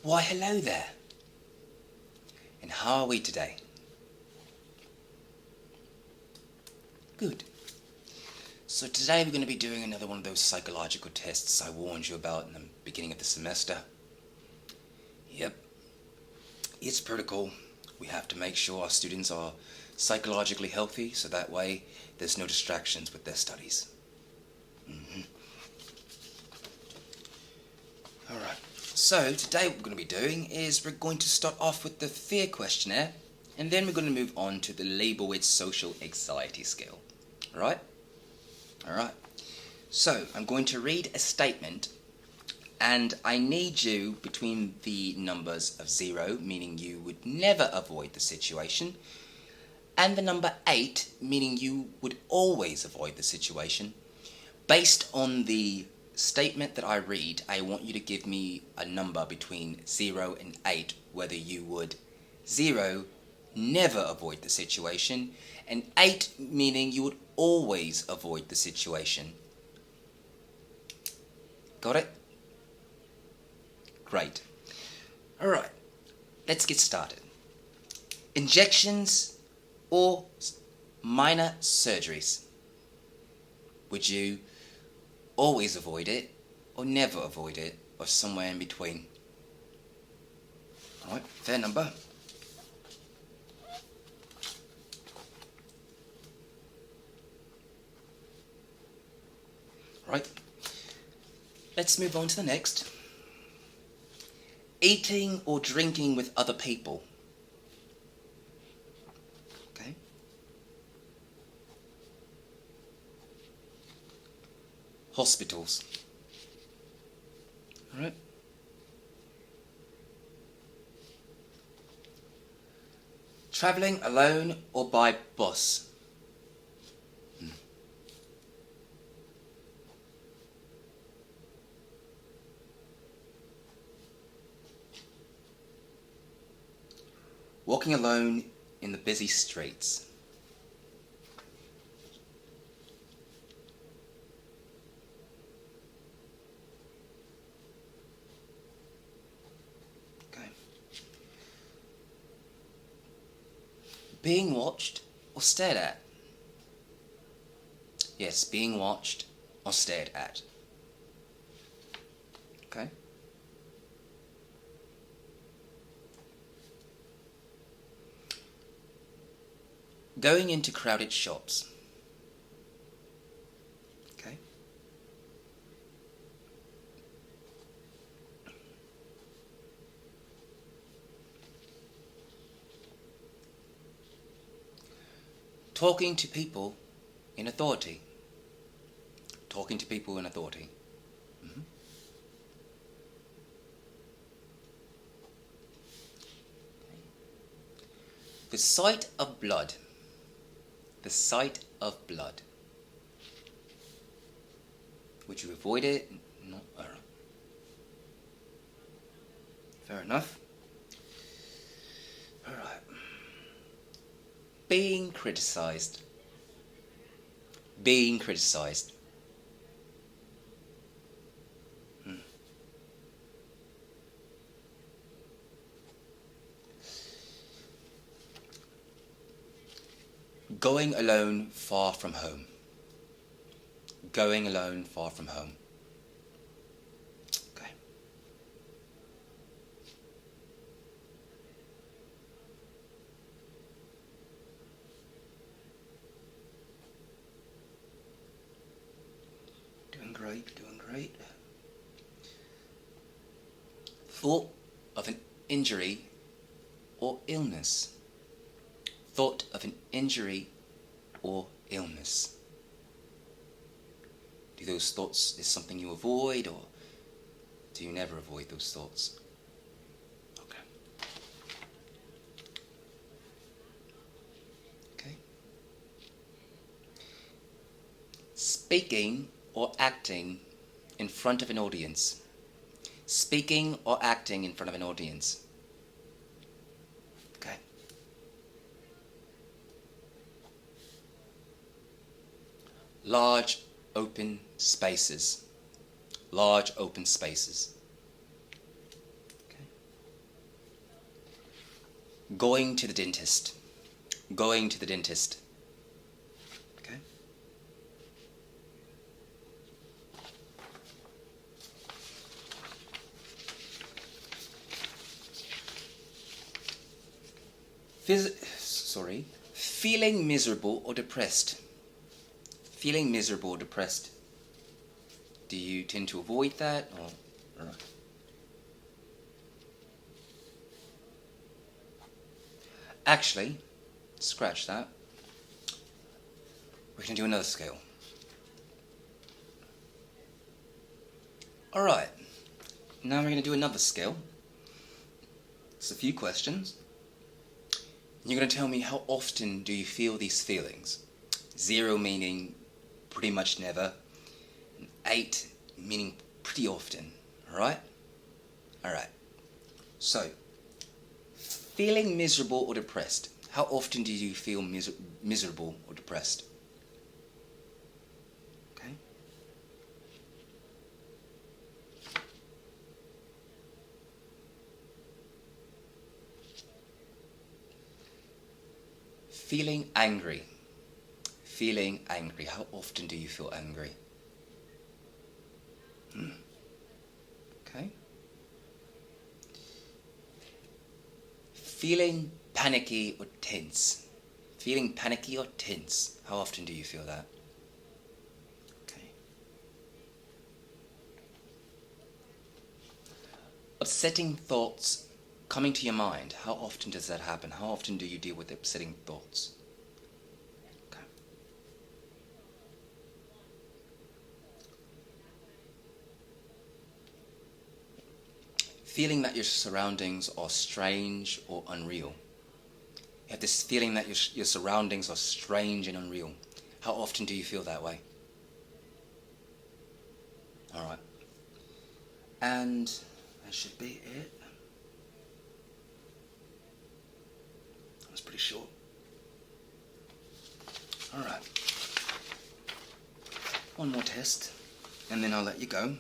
Why, hello there. And how are we today? Good. So today we're going to be doing another one of those psychological tests I warned you about in the beginning of the semester. Yep. It's protocol. We have to make sure our students are psychologically healthy, so that way there's no distractions with their studies. Alright, so today what we're going to be doing is we're going to start off with the fear questionnaire, and then we're going to move on to the Leibowitz social anxiety scale. Alright? Alright. So, I'm going to read a statement, and I need you between the numbers of 0, meaning you would never avoid the situation, and the number 8, meaning you would always avoid the situation. Based on the statement that I read, I want you to give me a number between 0 and 8, whether you would 0, never avoid the situation, and 8, meaning you would always avoid the situation. Got it? Great. Alright, let's get started. Injections or minor surgeries? Would you always avoid it, or never avoid it, or somewhere in between? Alright, fair number. Right, let's move on to the next. Eating or drinking with other people. Okay. Hospitals. Alright. Travelling alone or by bus? Walking alone in the busy streets. Okay. Being watched or stared at? Yes, being watched or stared at. Okay. Going into crowded shops. Okay. Talking to people in authority. Talking to people in authority. The sight of blood. The sight of blood. Would you avoid it? No. Alright. Fair enough. Alright. Being criticized. Being criticized. Going alone far from home. Going alone far from home. Okay. Doing great, doing great. Thought of an injury or illness. Thought of an injury or illness. Do those thoughts is something you avoid, or do you never avoid those thoughts? Okay. Okay. Speaking or acting in front of an audience. Speaking or acting in front of an audience. Okay. Large open spaces. Large open spaces. Okay. Going to the dentist. Going to the dentist. Okay. Feeling miserable or depressed. Feeling miserable or depressed. Do you tend to avoid that or Actually, scratch that. We're going to do another scale. Alright, now we're going to do another scale. It's a few questions. You're going to tell me how often do you feel these feelings. 0 meaning pretty much never, and 8 meaning pretty often. Alright? Alright. So, feeling miserable or depressed. How often do you feel miserable or depressed? Okay. Feeling angry. Feeling angry. How often do you feel angry? Okay. Feeling panicky or tense. Feeling panicky or tense. How often do you feel that? Okay. Upsetting thoughts coming to your mind. How often does that happen? How often do you deal with upsetting thoughts? Okay. Feeling that your surroundings are strange or unreal. You have this feeling that your surroundings are strange and unreal. How often do you feel that way? Alright. And that should be it. That's pretty short. Alright. One more test, and then I'll let you go.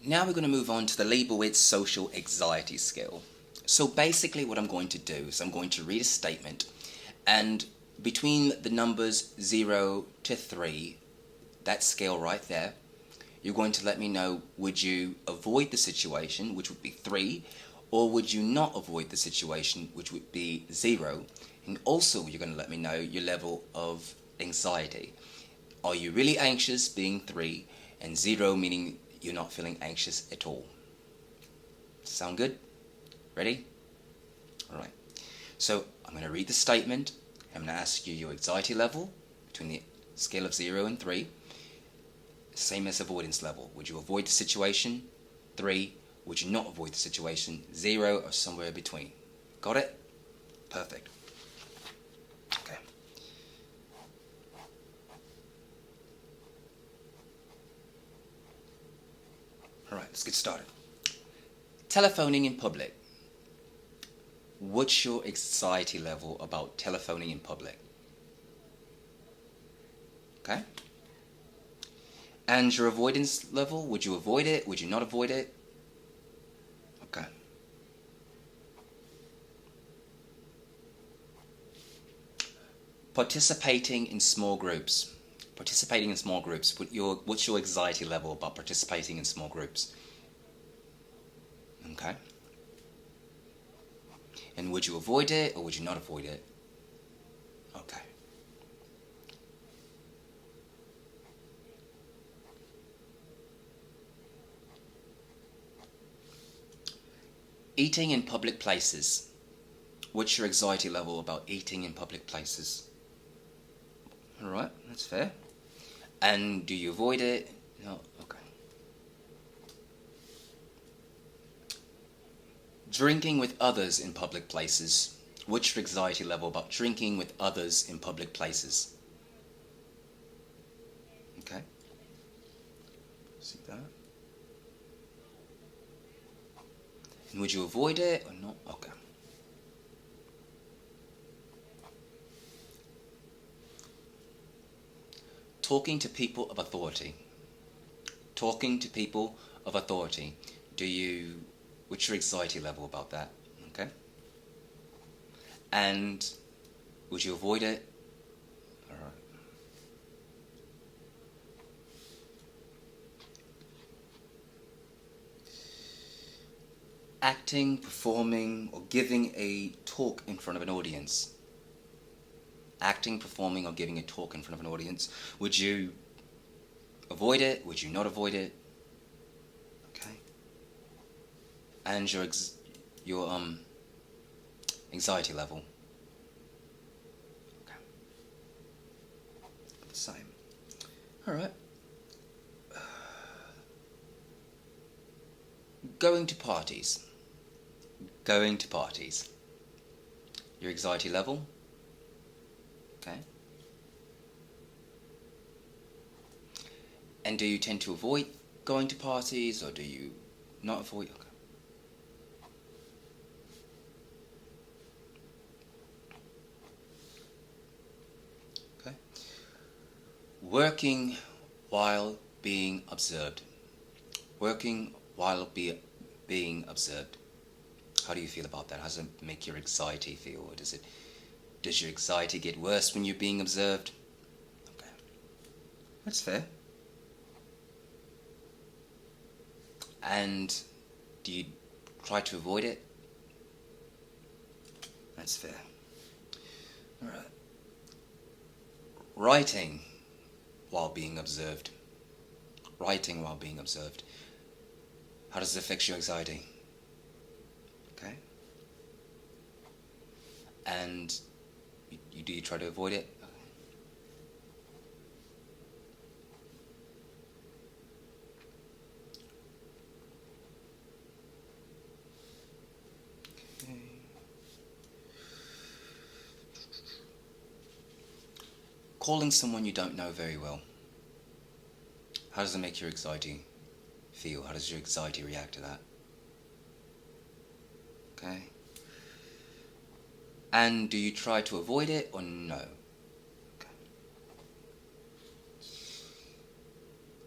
Now we're going to move on to the Leibowitz Social Anxiety Scale. So basically what I'm going to do is I'm going to read a statement, and between the numbers 0 to 3, that scale right there, you're going to let me know, would you avoid the situation, which would be 3, or would you not avoid the situation, which would be 0. And also you're going to let me know your level of anxiety. Are you really anxious, being 3, and 0 meaning you're not feeling anxious at all? Sound good? Ready? Alright. So I'm going to read the statement. I'm going to ask you your anxiety level between the scale of 0 and 3. Same as avoidance level. Would you avoid the situation? 3. Would you not avoid the situation? 0 or somewhere between. Got it? Perfect. Okay. Alright, let's get started. Telephoning in public. What's your anxiety level about telephoning in public? Okay. And your avoidance level, would you avoid it? Would you not avoid it? Okay. Participating in small groups. Participating in small groups. What's your anxiety level about participating in small groups? Okay. And would you avoid it or would you not avoid it? Okay. Eating in public places. What's your anxiety level about eating in public places? Alright, that's fair. And do you avoid it? No, okay. Drinking with others in public places. What's your anxiety level about drinking with others in public places? Okay. See that? And would you avoid it or not? Okay. Talking to people of authority. Talking to people of authority. Do you What's your anxiety level about that? Okay. And would you avoid it? Alright. Acting, performing, or giving a talk in front of an audience. Acting, performing, or giving a talk in front of an audience. Would you avoid it? Would you not avoid it? Okay. And your anxiety level. Okay. The same. Alright. Going to parties. Going to parties. Your anxiety level. Okay. And do you tend to avoid going to parties, or do you not avoid? Okay. Okay. Working while being observed. Working while being observed. How do you feel about that? How does it make your anxiety feel? Or does your anxiety get worse when you're being observed? Okay. That's fair. And do you try to avoid it? That's fair. Alright. Writing while being observed. Writing while being observed. How does it affect your anxiety? Okay. And do you try to avoid it? Okay. Calling someone you don't know very well. How does it make your anxiety feel? How does your anxiety react to that? Okay. And do you try to avoid it or no? Okay.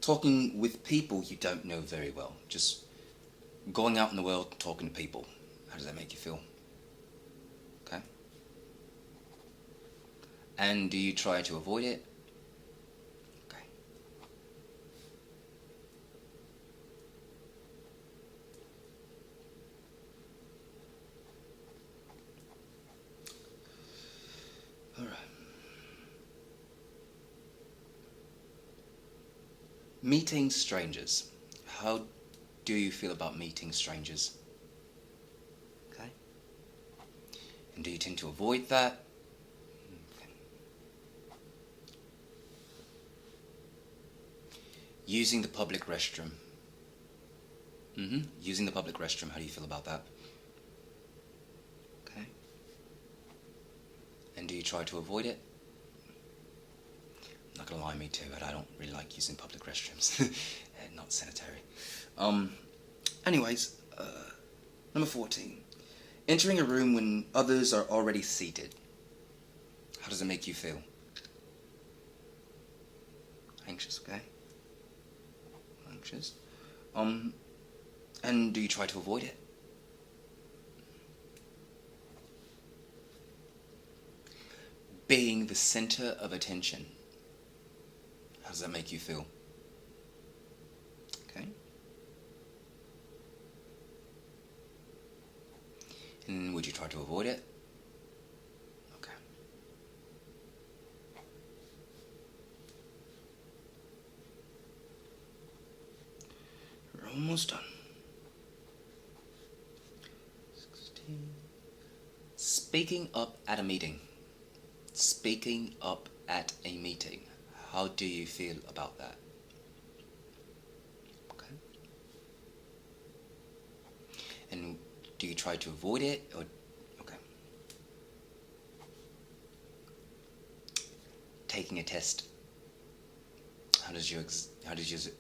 Talking with people you don't know very well. Just going out in the world, talking to people. How does that make you feel? Okay. And do you try to avoid it? Okay. All right. Meeting strangers. How do you feel about meeting strangers? Okay. And do you tend to avoid that? Okay. Using the public restroom. Using the public restroom. How do you feel about that? Okay. And do you try to avoid it? Not gonna lie, me too, but I don't really like using public restrooms. Not sanitary. Anyways, number 14. Entering a room when others are already seated. How does it make you feel? Anxious, okay? Anxious. And do you try to avoid it? Being the center of attention. How does that make you feel? Okay. And would you try to avoid it? Okay. We're almost done. 16. Speaking up at a meeting. Speaking up at a meeting. How do you feel about that? Okay. And do you try to avoid it or okay? Taking a test. How does your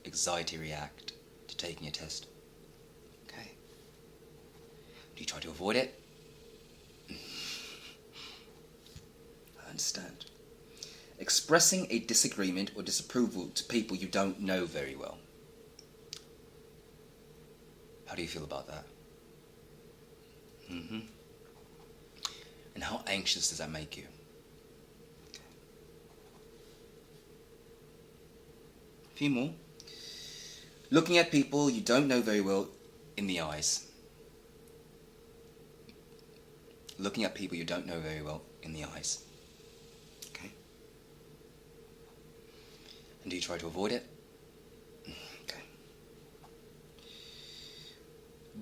anxiety react to taking a test? Okay. Do you try to avoid it? I understand. Expressing a disagreement or disapproval to people you don't know very well. How do you feel about that? Mm-hmm. And how anxious does that make you? A few more. Looking at people you don't know very well in the eyes. Looking at people you don't know very well in the eyes. Okay. And do you try to avoid it? Okay.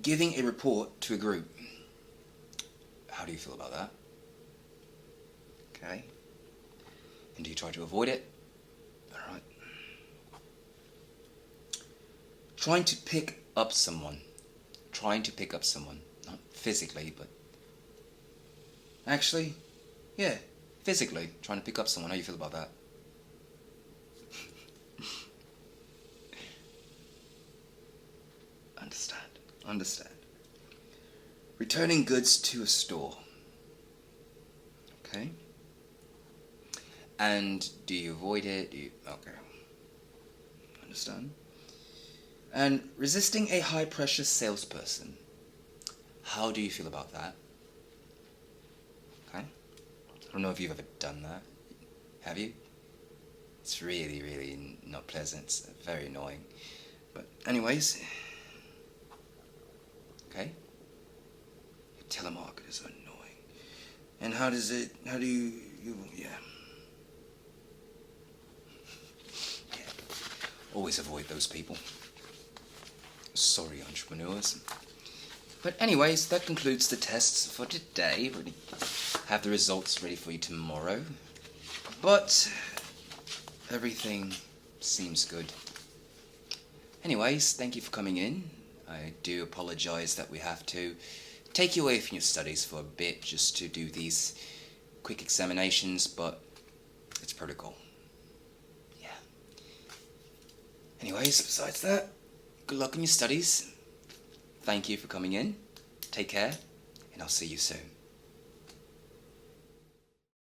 Giving a report to a group. How do you feel about that? Okay. And do you try to avoid it? Alright. Trying to pick up someone. Trying to pick up someone. Not physically, but... Actually, yeah, physically. Trying to pick up someone. How do you feel about that? Understand. Returning goods to a store. Okay. And do you avoid it? Okay. Understand. And resisting a high pressure salesperson. How do you feel about that? Okay. I don't know if you've ever done that. Have you? It's really, really not pleasant. It's very annoying. But anyways. Okay. Telemarketers are annoying. And how do you yeah. Yeah. Always avoid those people. Sorry, entrepreneurs. But anyways, that concludes the tests for today. Really have the results ready for you tomorrow. But everything seems good. Anyways, thank you for coming in. I do apologize that we have to take you away from your studies for a bit just to do these quick examinations, but it's protocol. Yeah. Anyways, besides that, good luck in your studies. Thank you for coming in. Take care, and I'll see you soon.